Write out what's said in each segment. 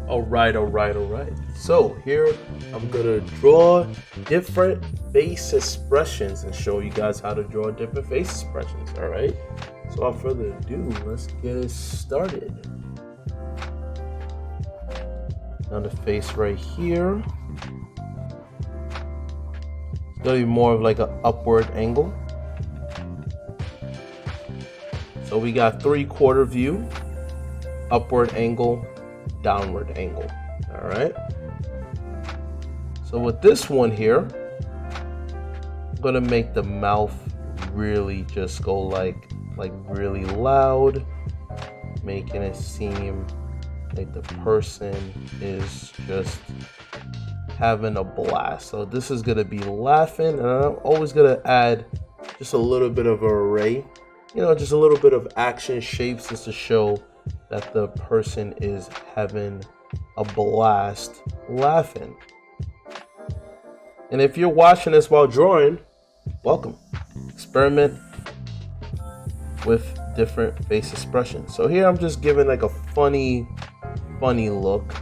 All right. So here I'm gonna draw different face expressions and show you guys how to draw different face expressions. All right. So without further ado, let's get it started. Now the face right here, it's gonna be more of like an upward angle. So we got 3/4 view, upward angle, downward angle. All right. So with this one here, I'm gonna make the mouth really just go like really loud, making it seem like the person is just having a blast. So this is gonna be laughing, and I'm always gonna add just a little bit of an array, just a little bit of action shapes just to show that the person is having a blast laughing. And if you're watching this while drawing, welcome. Experiment with different face expressions. So here I'm just giving like a funny look.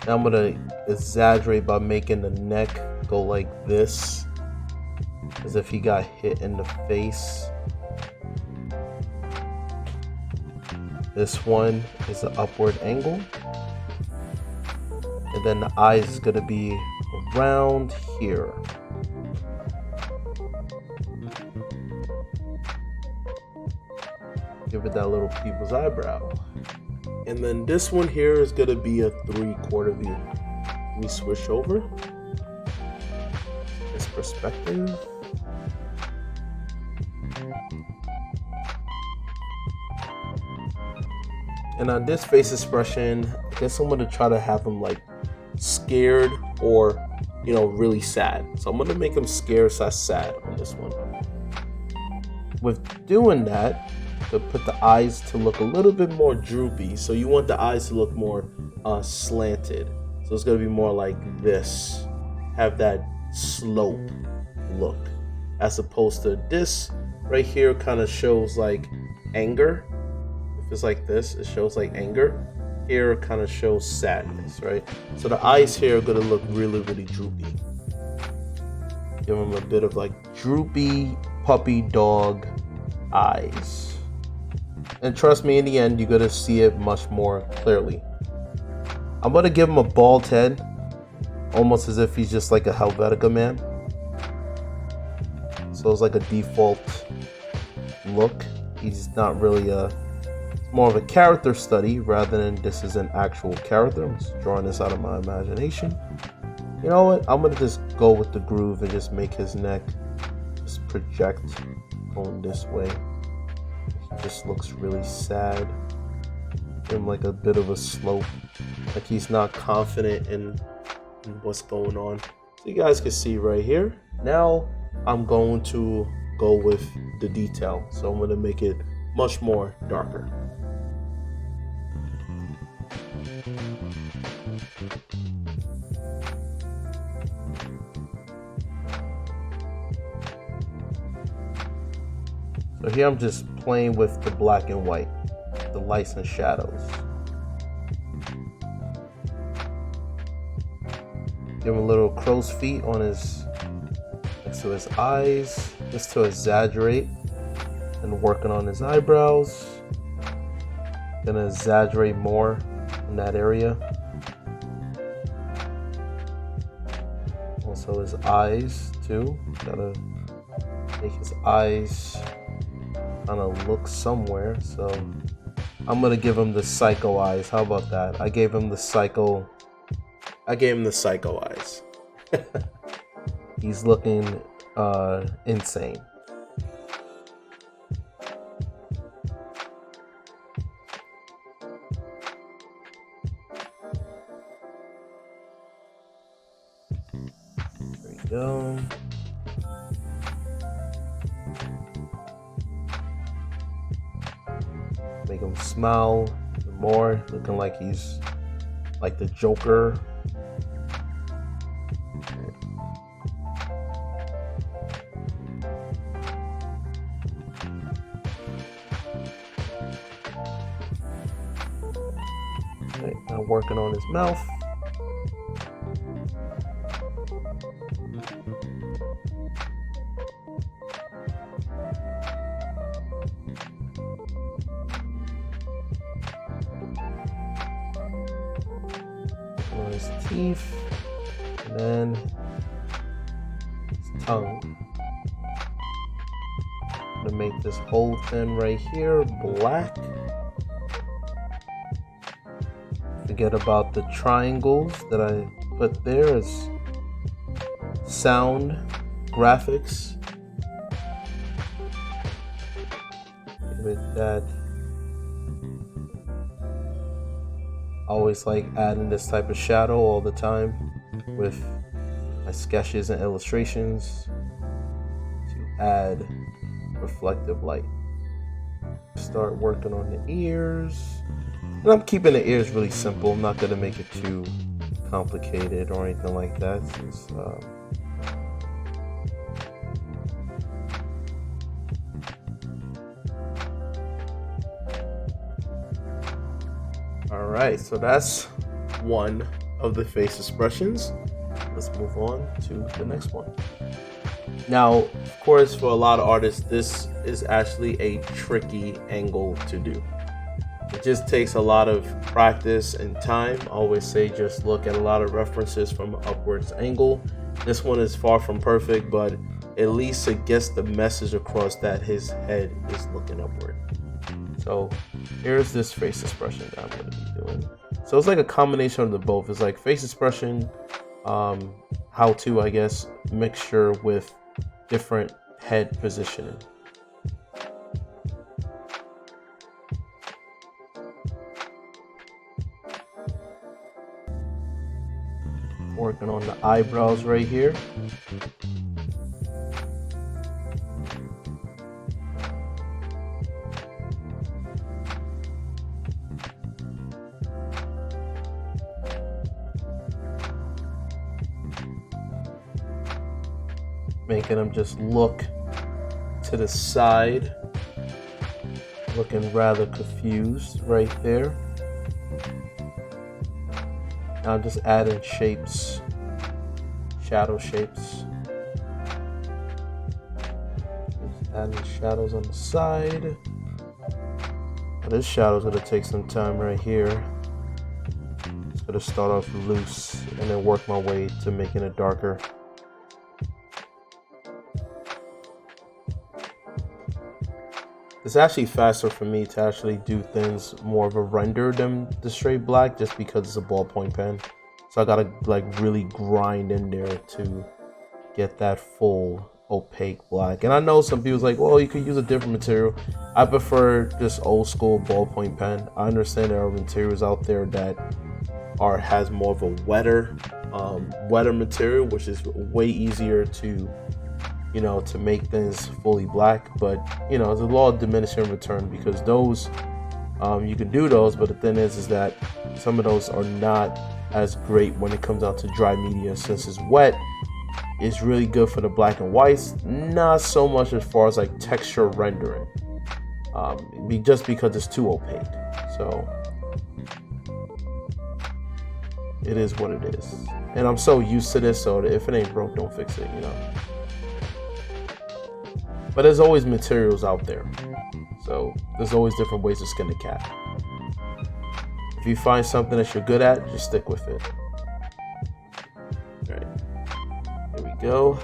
Now I'm gonna exaggerate by making the neck go like this, as if he got hit in the face. This one is the upward angle, and then the eyes is gonna be around here. Give it that little people's eyebrow. And then this one here is gonna be a 3/4 view. We switch over this perspective. And on this face expression, I guess I'm gonna try to have him like scared or, really sad. So I'm gonna make him scared / sad on this one. With doing that, to put the eyes to look a little bit more droopy. So you want the eyes to look more slanted. So it's gonna be more like this, have that slope look, as opposed to this right here kind of shows like anger. If it's like this, it shows like anger. Here kind of shows sadness, right? So the eyes here are gonna look really droopy. Give them a bit of like droopy puppy dog eyes. And trust me, in the end, you're gonna see it much more clearly. I'm gonna give him a bald head, almost as if he's just like a Helvetica man. So it's like a default look. He's not really more of a character study rather than this is an actual character. I'm just drawing this out of my imagination. You know what? I'm gonna just go with the groove and just make his neck just project going this way. Just looks really sad. Give him like a bit of a slope, like he's not confident in what's going on. So you guys can see right here. Now I'm going to go with the detail. So I'm going to make it much more darker. So here I'm just playing with the black and white, the lights and shadows. Give him a little crow's feet on next to his eyes, just to exaggerate, and working on his eyebrows. Gonna exaggerate more in that area. Also his eyes too. Gotta make his eyes kind of look somewhere. So I'm gonna give him the psycho eyes. How about that? I gave him the psycho eyes. He's looking insane. There we go. Make him smile more, looking like he's like the Joker. Right, now working on his mouth. On his teeth, and then his tongue. I'm gonna make this whole thing right here black. Forget about the triangles that I put there as sound graphics. With that, I always like adding this type of shadow all the time with my sketches and illustrations to add reflective light. Start working on the ears. And I'm keeping the ears really simple. I'm not going to make it too complicated or anything like that. Alright, so that's one of the face expressions. Let's move on to the next one. Now, of course, for a lot of artists, this is actually a tricky angle to do. It just takes a lot of practice and time. I always say just look at a lot of references from an upwards angle. This one is far from perfect, but at least it gets the message across that his head is looking upward. So here's this face expression that I'm going to be doing. So it's like a combination of the both. It's like face expression, how to, I guess, mixture with different head positioning. Working on the eyebrows right here. Making them just look to the side, looking rather confused right there. Now I'm just adding shapes, shadow shapes. Just adding shadows on the side. Now this shadow's gonna take some time right here. Just gonna start off loose and then work my way to making it darker. It's actually faster for me to actually do things more of a render than the straight black, just because it's a ballpoint pen. So I gotta like really grind in there to get that full opaque black. And I know some people's like, well, you could use a different material. I prefer just old school ballpoint pen. I understand there are materials out there that has more of a wetter material, which is way easier to, you know, to make things fully black. But you know, there's a law of diminishing return, because those you can do those, but the thing is that some of those are not as great when it comes out to dry media. Since it's wet, it's really good for the black and whites, not so much as far as like texture rendering, just because it's too opaque. So it is what it is, and I'm so used to this, so if it ain't broke, don't fix it, you know. But there's always materials out there, so there's always different ways to skin the cat. If you find something that you're good at, just stick with it. All right, here we go.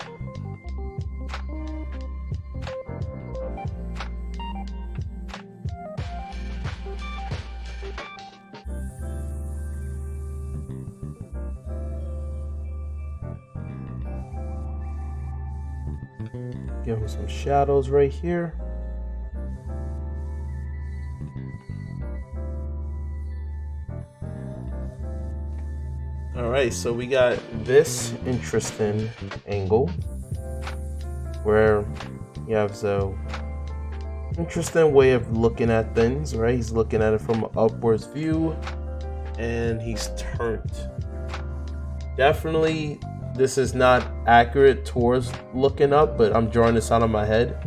Give him some shadows right here. All right, so we got this interesting angle where he has a interesting way of looking at things, right? He's looking at it from an upwards view, and he's turned. Definitely, this is not accurate towards looking up, but I'm drawing this out of my head.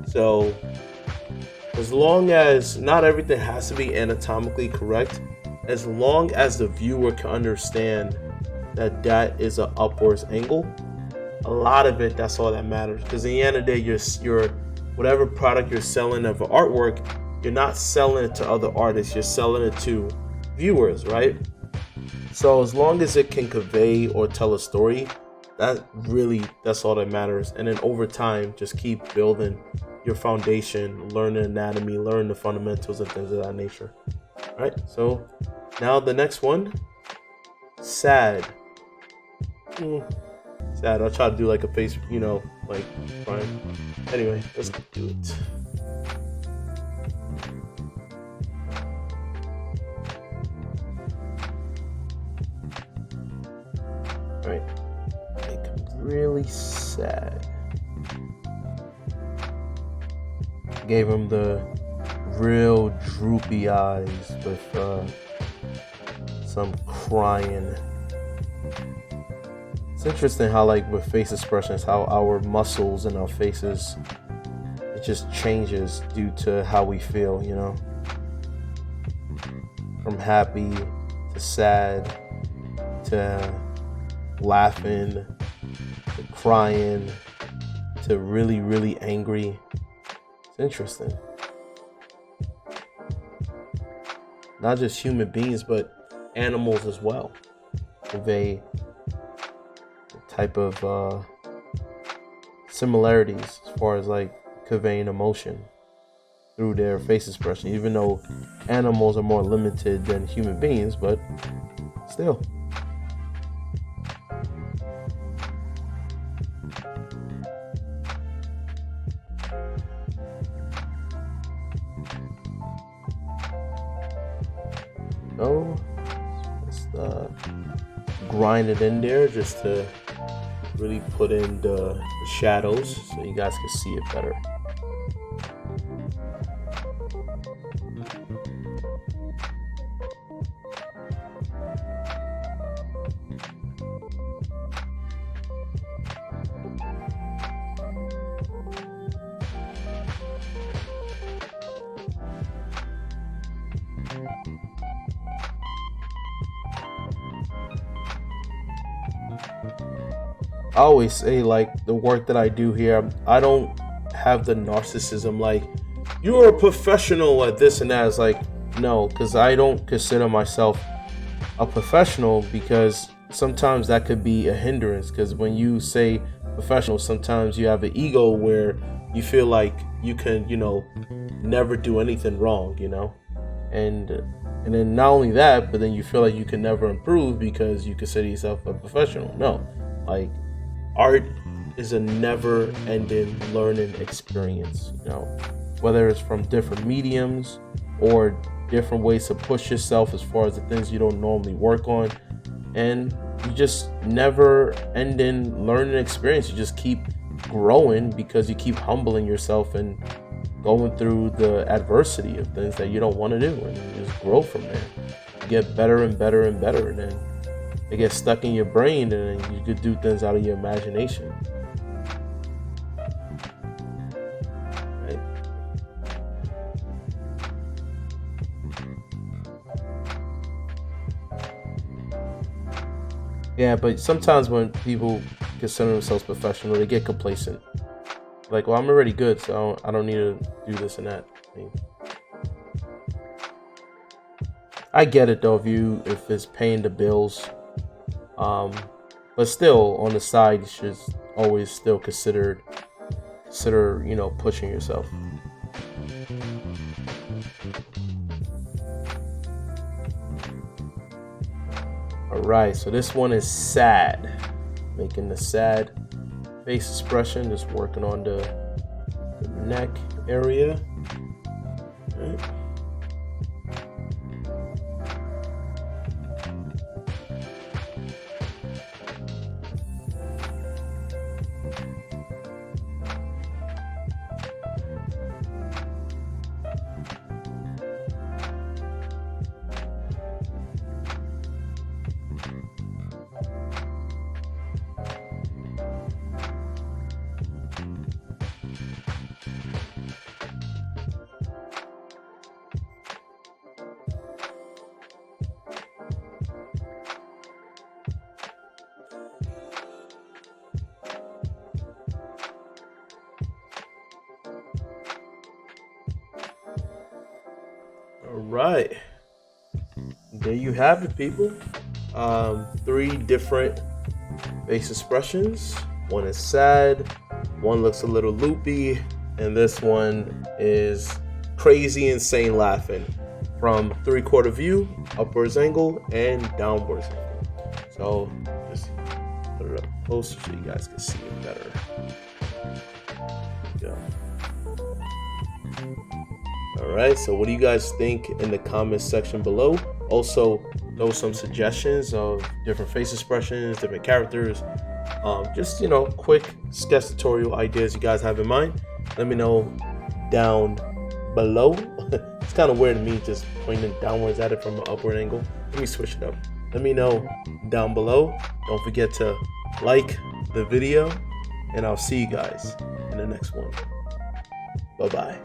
So as long as not everything has to be anatomically correct, as long as the viewer can understand that that is an upwards angle, a lot of it, that's all that matters. Because at the end of the day, you're whatever product you're selling of artwork, you're not selling it to other artists, you're selling it to viewers, right? So as long as it can convey or tell a story, that's all that matters. And then over time, just keep building your foundation, learn the anatomy, learn the fundamentals and things of that nature. All right, so now the next one, sad. Sad. I'll try to do like a face, like Brian. Anyway, let's do it. All right, make him really sad. Gave him the real droopy eyes with some crying. It's interesting how, like, with face expressions, how our muscles and our faces, it just changes due to how we feel, from happy to sad to laughing to crying to really, really angry. It's interesting. Not just human beings, but animals as well. Convey type of similarities as far as like conveying emotion through their face expression, even though animals are more limited than human beings, but still. So let's grind it in there just to really put in the shadows so you guys can see it better. I always say, like, the work that I do here, I don't have the narcissism like, you're a professional at this and that. It's like, no, because I don't consider myself a professional, because sometimes that could be a hindrance. Because when you say professional, sometimes you have an ego where you feel like you can, never do anything wrong, and then not only that, but then you feel like you can never improve because you consider yourself a professional. No, like, art is a never-ending learning experience, whether it's from different mediums or different ways to push yourself as far as the things you don't normally work on. And you just never-ending learning experience. You just keep growing because you keep humbling yourself and going through the adversity of things that you don't want to do, and you just grow from there. You get better and better and better, and then it gets stuck in your brain, and then you could do things out of your imagination. Right? Yeah, but sometimes when people consider themselves professional, they get complacent. Like, well, I'm already good, so I don't need to do this and that. I get it though, if it's paying the bills. But still, on the side, you should always still consider, pushing yourself. All right, so this one is sad. Making the sad face expression, just working on the neck area. All right. right. There you have it, people. 3 different face expressions. One is sad, one looks a little loopy, and this one is crazy, insane laughing from 3/4 view, upwards angle, and downwards angle. So just put it up closer so you guys can see it better. There we go. All right, so what do you guys think in the comments section below? Also, throw some suggestions of different face expressions, different characters, just, you know, quick sketch tutorial ideas you guys have in mind. Let me know down below. It's kind of weird to me just pointing downwards at it from an upward angle. Let me switch it up. Let me know down below. Don't forget to like the video, and I'll see you guys in the next one. Bye-bye.